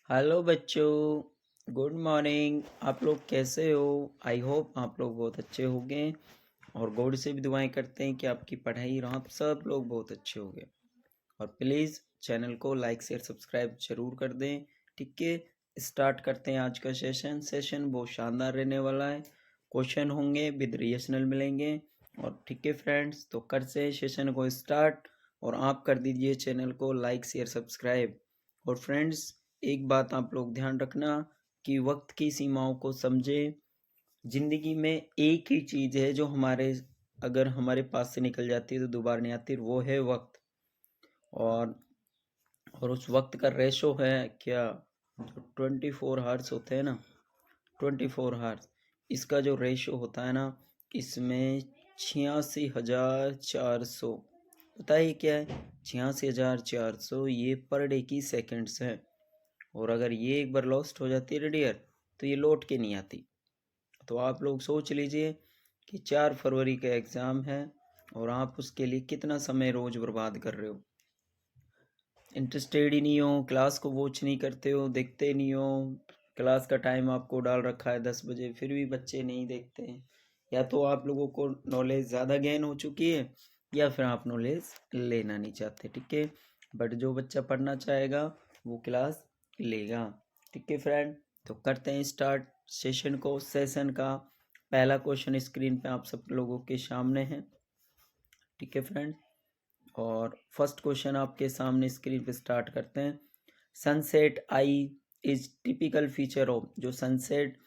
Hello बच्चों, good morning. आप लोग कैसे हो? आई होप आप लोग बहुत अच्छे होंगे और गॉड से भी दुआएं करते हैं कि आपकी पढ़ाई और आप सब लोग बहुत अच्छे होंगे। और प्लीज़ चैनल को लाइक शेयर सब्सक्राइब जरूर कर दें। ठीक है, स्टार्ट करते हैं आज का सेशन बहुत शानदार रहने वाला है। क्वेश्चन होंगे विद रीजनल मिलेंगे। और ठीक है फ्रेंड्स, तो करते हैं सेशन को स्टार्ट। और आप कर दीजिए चैनल को लाइक शेयर सब्सक्राइब। और फ्रेंड्स, एक बात आप लोग ध्यान रखना कि वक्त की सीमाओं को समझे। जिंदगी में एक ही चीज़ है जो अगर हमारे पास से निकल जाती है तो दोबारा नहीं आती, वो है वक्त। और उस वक्त का रेशो है क्या, जो 24 आवर्स होते हैं ना, 24 आवर्स, इसका जो रेशो होता है ना, इसमें 86,400, पता है ये क्या है? 86,400 ये पर डे की सेकंड्स है। और अगर ये एक बार लॉस्ट हो जाती है डियर, तो ये लौट के नहीं आती। तो आप लोग सोच लीजिए कि 4 फरवरी का एग्ज़ाम है और आप उसके लिए कितना समय रोज़ बर्बाद कर रहे हो। इंटरेस्टेड ही नहीं हो, क्लास को वॉच नहीं करते हो, देखते नहीं हो। क्लास का टाइम आपको डाल रखा है 10 बजे, फिर भी बच्चे नहीं देखते हैं। या तो आप लोगों को नॉलेज ज़्यादा गेन हो चुकी है, या फिर आप नॉलेज लेना नहीं चाहते। ठीक है, बट जो बच्चा पढ़ना चाहेगा वो क्लास लेगा। ठीक है फ्रेंड, तो करते हैं स्टार्ट सेशन का पहला क्वेश्चन स्क्रीन पे आप सब लोगों के सामने है। ठीक है फ्रेंड, और फर्स्ट क्वेश्चन आपके सामने स्क्रीन पे स्टार्ट करते हैं। Sunset I is typical feature of, जो सनसेट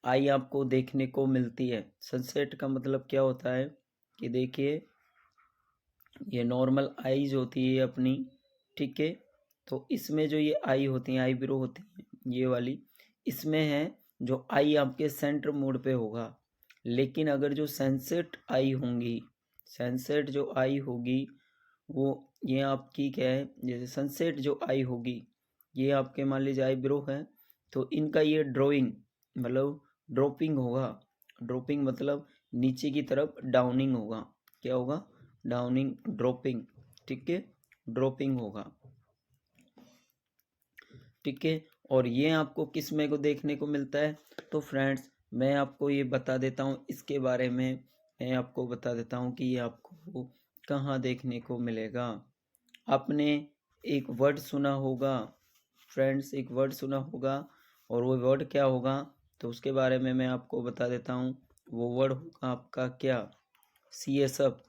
आई आपको देखने को मिलती है। सनसेट का मतलब क्या होता है कि देखिए, ये नॉर्मल आईज होती है अपनी। ठीक है, तो इसमें जो ये आई होती है, आई ब्रो होती है ये वाली, इसमें है जो आई आपके सेंटर मोड पे होगा। लेकिन अगर जो सनसेट आई होंगी, सनसेट जो आई होगी, वो ये आपकी क्या है, जैसे सनसेट जो आई होगी, ये आपके मान लीजिए आई ब्रो है, तो इनका ये ड्राइंग मतलब ड्रॉपिंग होगा। ड्रॉपिंग मतलब नीचे की तरफ डाउनिंग होगा। क्या होगा? Downing, dropping. ठीक है, ड्रॉपिंग होगा। ठीक है, और ये आपको किस में को देखने को मिलता है? तो फ्रेंड्स, मैं आपको ये बता देता हूँ इसके बारे में। मैं आपको बता देता हूँ कि ये आपको कहाँ देखने को मिलेगा। आपने एक वर्ड सुना होगा फ्रेंड्स, एक वर्ड सुना होगा, और वो वर्ड क्या होगा तो उसके बारे में मैं आपको बता देता हूँ। वो वर्ड होगा आपका क्या? C S F.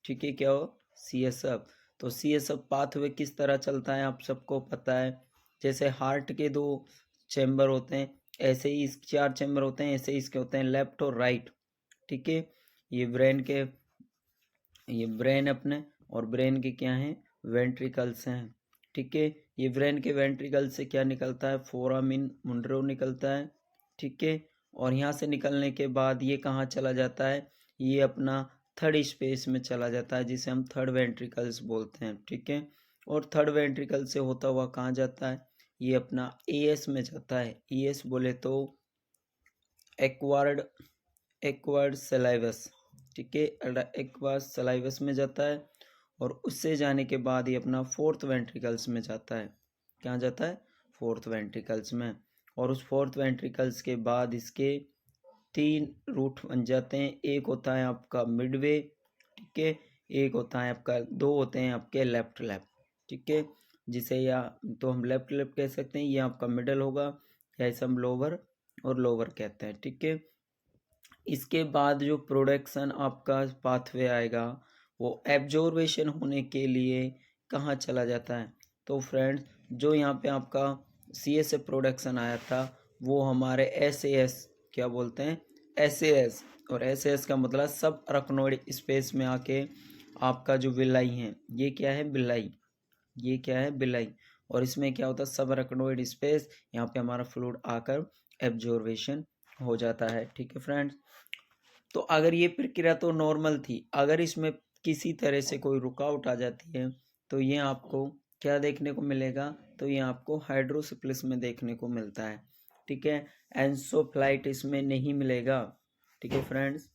ठीक है, क्या हो? C S F. तो सी एस एफ पाथवे किस तरह चलता है आप सबको पता है। जैसे हार्ट के 2 चैम्बर होते हैं, ऐसे ही इस 4 चैम्बर होते हैं, ऐसे ही इसके होते हैं लेफ्ट और राइट। ठीक है, ये ब्रेन के, ये ब्रेन अपने, और ब्रेन के क्या हैं? वेंट्रिकल्स हैं। ठीक है, ये ब्रेन के वेंट्रिकल से क्या निकलता है? फोरामिन मुंड्रो निकलता है। ठीक है, और यहाँ से निकलने के बाद ये कहाँ चला जाता है? ये अपना थर्ड स्पेस में चला जाता है, जिसे हम थर्ड वेंट्रिकल्स बोलते हैं। ठीक है, और थर्ड वेंट्रिकल से होता हुआ कहाँ जाता है? ये अपना एएस में जाता है। एएस बोले तो एक्वार्ड, एक्वार्ड सलाइवस। ठीक है, एक्वार्ड सलाइवस में जाता है, और उससे जाने के बाद ये अपना फोर्थ वेंट्रिकल्स में जाता है। क्या जाता है? फोर्थ वेंट्रिकल्स में। और उस फोर्थ वेंट्रिकल्स के बाद इसके 3 रूट बन जाते हैं। एक होता है आपका मिडवे, ठीक है, एक होता है आपका, 2 होते हैं आपके लेफ्ट लेफ्ट। ठीक है, जिसे या तो हम लेफ्ट लेफ्ट कह सकते हैं, ये आपका मिडल होगा, या इसे हम लोअर और लोअर कहते हैं। ठीक है, इसके बाद जो प्रोडक्शन आपका पाथवे आएगा, वो एब्जॉर्बेशन होने के लिए कहाँ चला जाता है? तो फ्रेंड्स, जो यहाँ पे आपका सी एस प्रोडक्शन आया था, वो हमारे एस ए एस, क्या बोलते हैं, एस ए एस। और एस ए एस का मतलब सब अरकनोइड स्पेस में आके आपका जो विलाई है, ये क्या है? बिलाई। ये क्या है? बिलाई। और इसमें क्या होता है? सब अरकनोइड स्पेस, यहाँ पे हमारा फ्लूइड आकर एब्जॉर्बेशन हो जाता है। ठीक है फ्रेंड्स, तो अगर ये प्रक्रिया तो नॉर्मल थी, अगर इसमें किसी तरह से कोई रुकावट आ जाती है, तो ये आपको क्या देखने को मिलेगा? तो ये आपको हाइड्रोसिप्लिस में देखने को मिलता है। ठीक है, एंसोफ्लाइटिस में नहीं मिलेगा। ठीक है फ्रेंड्स,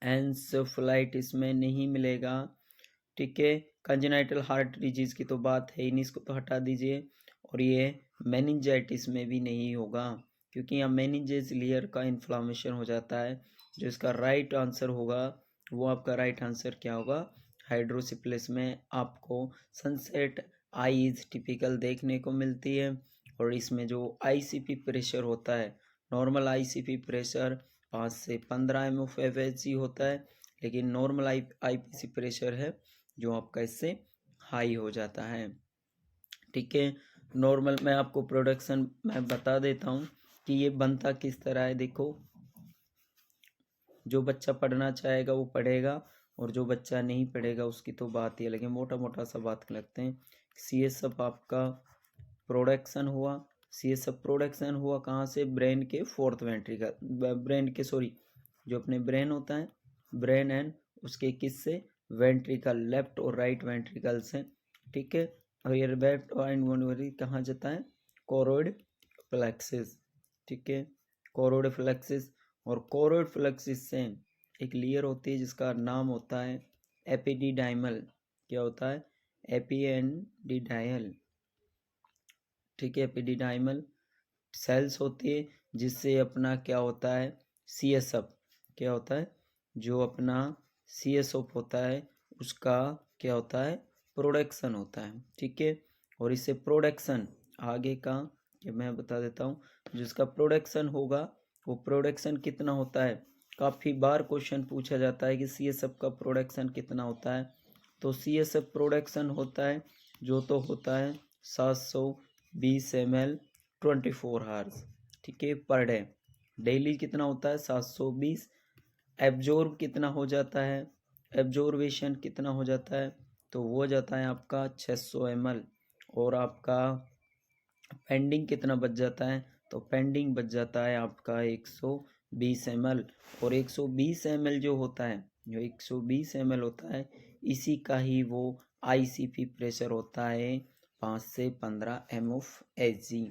एंसोफ्लाइटिस में नहीं मिलेगा। ठीक है, कंजेनाइटल हार्ट डिजीज की तो बात है ही नहीं, इसको तो हटा दीजिए। और ये मेनिंजाइटिस में भी नहीं होगा, क्योंकि यहाँ मेनिंजेस लेयर का इन्फ्लामेशन हो जाता है। जो इसका राइट आंसर होगा वो आपका राइट आंसर क्या होगा, हाइड्रोसिप्लिस में आपको सनसेट आईज टिपिकल देखने को मिलती है। और इसमें जो आईसीपी प्रेशर होता है, नॉर्मल आईसीपी प्रेशर 5 से 15 MFHg होता है, लेकिन नॉर्मल आईपीसी प्रेशर है जो आपका इससे हाई हो जाता है। ठीक है, नॉर्मल मैं आपको प्रोडक्शन मैं बता देता हूँ कि ये बनता किस तरह है। देखो, जो बच्चा पढ़ना चाहेगा वो पढ़ेगा, और जो बच्चा नहीं पढ़ेगा उसकी तो बात ही अलग है। मोटा मोटा सा बात लगते हैं। CSF आपका प्रोडक्शन हुआ, CSF प्रोडक्शन हुआ कहाँ से, ब्रेन के फोर्थ वेंट्रिकल, ब्रेन के सॉरी जो अपने ब्रेन होता है, ब्रेन एंड उसके किस से, वेंट्रिकल, लेफ्ट और राइट वेंट्रिकल से। ठीक है, और ये लेफ्ट और कहाँ जाता है, कोरोइड फ्लेक्सिस। ठीक है, कोरोइड फ्लेक्सिस, और कोरोइड फ्लेक्सिस से एक लेयर होती है जिसका नाम होता है एपिडिडाइमल। क्या होता है, एपिएंडिडाइल। ठीक है, एपिडिडाइमल सेल्स होती है जिससे अपना क्या होता है, CSF क्या होता है, जो अपना CSF होता है उसका क्या होता है, प्रोडक्शन होता है। ठीक है, और इससे प्रोडक्शन आगे का कि मैं बता देता हूँ, जिसका प्रोडक्शन होगा वो प्रोडक्शन कितना होता है। काफ़ी बार क्वेश्चन पूछा जाता है कि CSF का प्रोडक्शन कितना होता है। तो CSF प्रोडक्शन होता है जो तो होता है 720 ml 24 आवर्स। ठीक है, पर डे, डेली कितना होता है 720। एब्जॉर्ब कितना हो जाता है, एब्जॉर्वेशन कितना हो जाता है, तो वो हो जाता है आपका 600 ml। और आपका पेंडिंग कितना बच जाता है, तो पेंडिंग बच जाता है आपका 120 ml। और 120 ml जो होता है, जो 120 ml होता है, इसी का ही वो आईसीपी प्रेशर होता है 5 से 15 MFHg।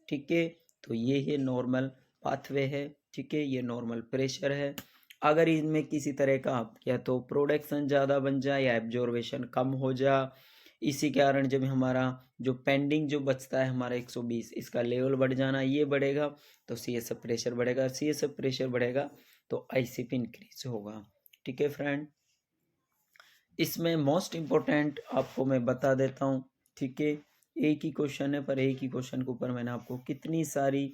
ठीक है, तो ये नॉर्मल पाथवे है। ठीक है, ये नॉर्मल प्रेशर है। अगर इनमें किसी तरह का या तो प्रोडक्शन ज़्यादा बन जाए या एब्जॉर्वेशन कम हो जाए, इसी कारण जब हमारा जो पेंडिंग जो बचता है हमारा 120, इसका लेवल बढ़ जाना, ये बढ़ेगा तो CSF प्रेशर बढ़ेगा, CSF प्रेशर बढ़ेगा तो आईसीपी इंक्रीज होगा। ठीक है फ्रेंड, इसमें मोस्ट इम्पोर्टेंट आपको मैं बता देता हूँ। ठीक है, एक ही क्वेश्चन है पर एक ही क्वेश्चन के ऊपर मैंने आपको कितनी सारी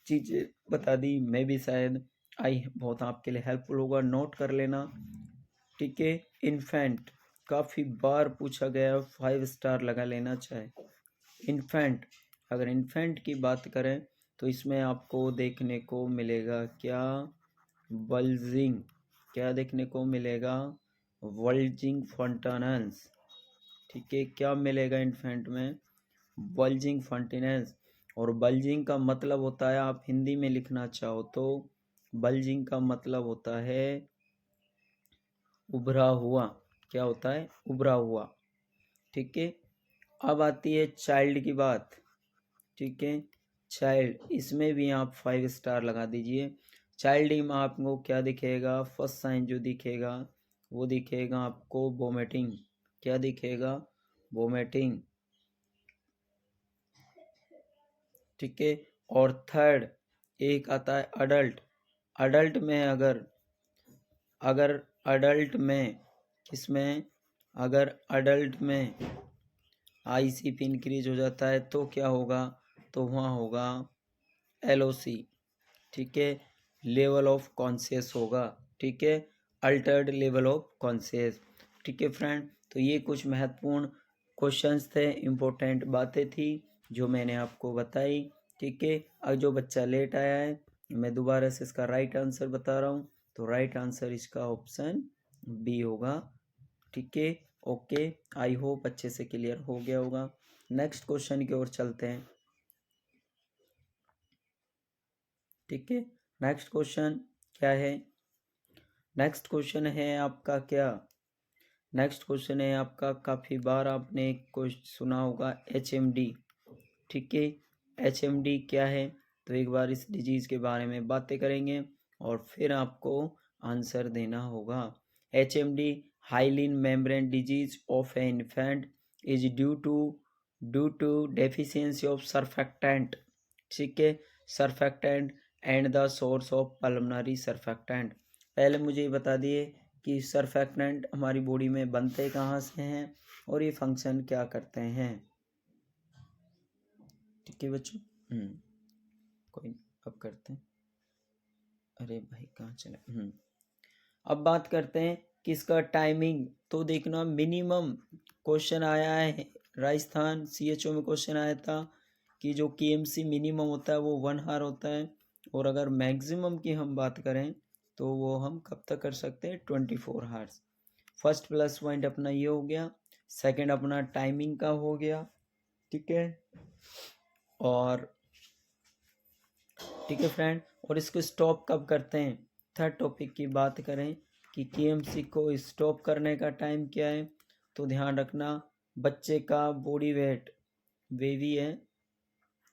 चीज़ें बता दी, मैं भी शायद आई बहुत आपके लिए हेल्पफुल होगा, नोट कर लेना। ठीक है, इन्फेंट काफ़ी बार पूछा गया, 5 स्टार लगा लेना चाहे। इन्फेंट, अगर इन्फेंट की बात करें तो इसमें आपको देखने को मिलेगा क्या, बल्जिंग, क्या देखने को मिलेगा, बल्जिंग फंटानेंस। ठीक है, क्या मिलेगा इन्फेंट में, बल्जिंग फंटानेंस। और बल्जिंग का मतलब होता है, आप हिंदी में लिखना चाहो तो बल्जिंग का मतलब होता है उभरा हुआ। क्या होता है, उभरा हुआ। ठीक है, अब आती है चाइल्ड की बात। ठीक है, चाइल्ड, इसमें भी आप 5 स्टार लगा दीजिए। चाइल्ड में आपको क्या दिखेगा, फर्स्ट साइन जो दिखेगा वो दिखेगा आपको वोमिटिंग। क्या दिखेगा, वोमिटिंग। ठीक है, और थर्ड एक आता है अडल्ट। अडल्ट में अगर अडल्ट में किसमें, अगर अडल्ट में आईसीपी इंक्रीज हो जाता है तो क्या होगा, तो वहाँ होगा LOC। ठीक है, लेवल ऑफ कॉन्शियस होगा। ठीक है, अल्टर्ड लेवल ऑफ कॉन्शियस। ठीक है फ्रेंड, तो ये कुछ महत्वपूर्ण क्वेश्चंस थे, इम्पोर्टेंट बातें थी जो मैंने आपको बताई। ठीक है, अब जो बच्चा लेट आया है मैं दोबारा से इसका राइट आंसर बता रहा हूँ, तो राइट आंसर इसका ऑप्शन बी होगा। ठीक है, ओके, आई होप अच्छे से क्लियर हो गया होगा। नेक्स्ट क्वेश्चन की ओर चलते हैं। ठीक है, नेक्स्ट क्वेश्चन क्या है, नेक्स्ट क्वेश्चन है आपका क्या, नेक्स्ट क्वेश्चन है आपका, काफ़ी बार आपने क्वेश्चन सुना होगा HMD। ठीक है, HMD क्या है, तो एक बार इस डिजीज़ के बारे में बातें करेंगे और फिर आपको आंसर देना होगा। HMD hyaline membrane disease of a infant is due to due to deficiency of surfactant, ठीक है, surfactant and the source of pulmonary surfactant. पहले मुझे ये बता दिए कि सर्फेक्टेंट हमारी बॉडी में बनते कहाँ से हैं और ये फंक्शन क्या करते हैं, ठीक है बच्चों। कोई अब करते हैं, अरे भाई कहाँ चले। अब बात करते हैं किसका टाइमिंग। तो देखना मिनिमम क्वेश्चन आया है राजस्थान CHO में, क्वेश्चन आया था कि जो KMC मिनिमम होता है वो 1 आवर होता है, और अगर मैक्सिमम की हम बात करें तो वो हम कब तक कर सकते हैं 24 आवर्स। फर्स्ट प्लस पॉइंट अपना ये हो गया, सेकंड अपना टाइमिंग का हो गया, ठीक है। और ठीक है फ्रेंड, और इसको स्टॉप कब करते हैं। थर्ड टॉपिक की बात करें कि KMC को स्टॉप करने का टाइम क्या है, तो ध्यान रखना बच्चे का बॉडी वेट, बेबी है,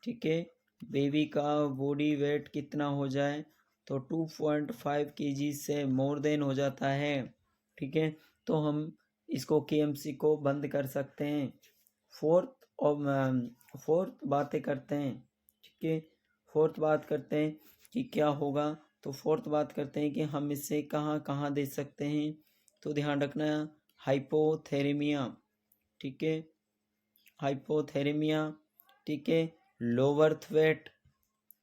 ठीक है, बेबी का बॉडी वेट कितना हो जाए तो 2.5 kg से मोर देन हो जाता है, ठीक है, तो हम इसको KMC को बंद कर सकते हैं। फोर्थ बातें करते हैं, ठीक है, फोर्थ बात करते हैं कि क्या होगा। तो फोर्थ बात करते हैं कि हम इसे कहाँ कहाँ दे सकते हैं, तो ध्यान रखना हाइपोथेरेमिया, ठीक है, हाइपोथेरेमिया, ठीक है, लो बर्थ वेट,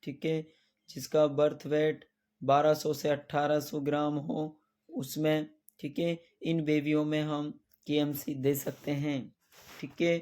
ठीक है, जिसका बर्थ वेट 1200 से 1800 ग्राम हो उसमें, ठीक है, इन बेबियों में हम KMC दे सकते हैं, ठीक है।